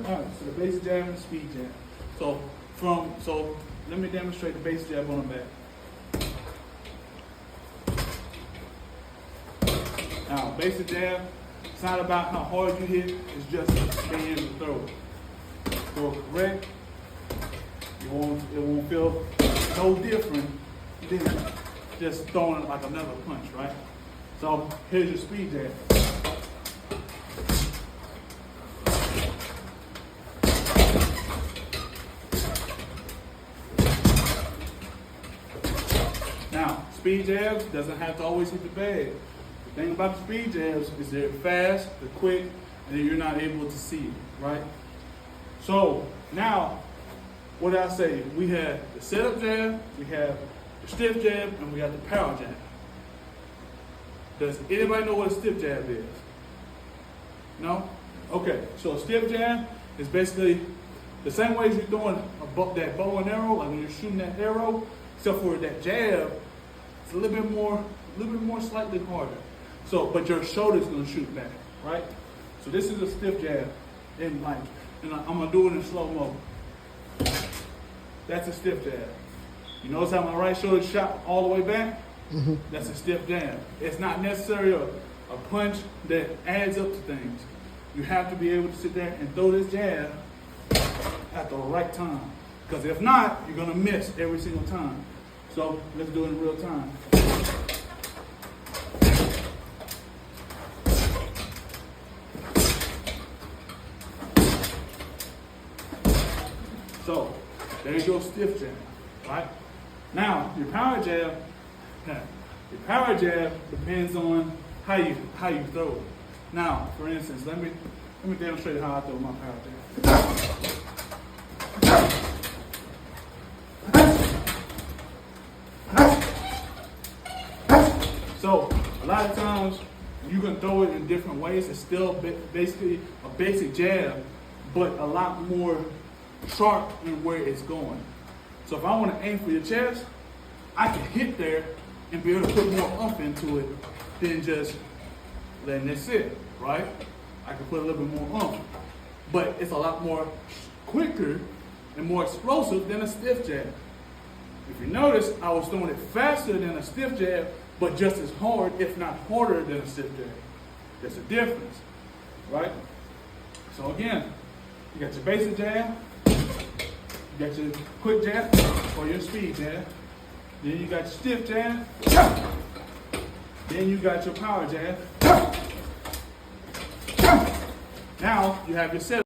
Alright, so the basic jab and the speed jab. So let me demonstrate the basic jab on the back. Now, basic jab, it's not about how hard you hit, it's just being able to throw it. Throw it correct. It won't feel no different than just throwing it like another punch, right? So here's your speed jab. Now, speed jabs doesn't have to always hit the bag. The thing about the speed jabs is they're fast, they're quick, and then you're not able to see it, right? So now, what did I say? We have the setup jab, we have the stiff jab, and we got the power jab. Does anybody know what a stiff jab is? No? Okay, so a stiff jab is basically the same way as you're throwing that bow and arrow, like when you're shooting that arrow, except for that jab, it's a little bit more slightly harder. So, but your shoulder's gonna shoot back, right? So this is a stiff jab, and I'm gonna do it in slow-mo. That's a stiff jab. You notice how my right shoulder shot all the way back? Mm-hmm. That's a stiff jab. It's not necessarily a punch that adds up to things. You have to be able to sit there and throw this jab at the right time. Because if not, you're gonna miss every single time. So let's do it in real time. So there's your stiff jab, right? Now your power jab depends on how you throw it. Now, for instance, let me demonstrate how I throw my power jab. So a lot of times you can throw it in different ways. It's still basically a basic jab, but a lot more sharp in where it's going. So if I want to aim for your chest, I can hit there and be able to put more oomph into it than just letting it sit, right? I can put a little bit more oomph. But it's a lot more quicker and more explosive than a stiff jab. If you notice, I was throwing it faster than a stiff jab, but just as hard, if not harder than a stiff jab. There's a difference, right? So again, you got your basic jab, you got your quick jab or your speed jab. Then you got your stiff jab. Then you got your power jab. Now you have your setup.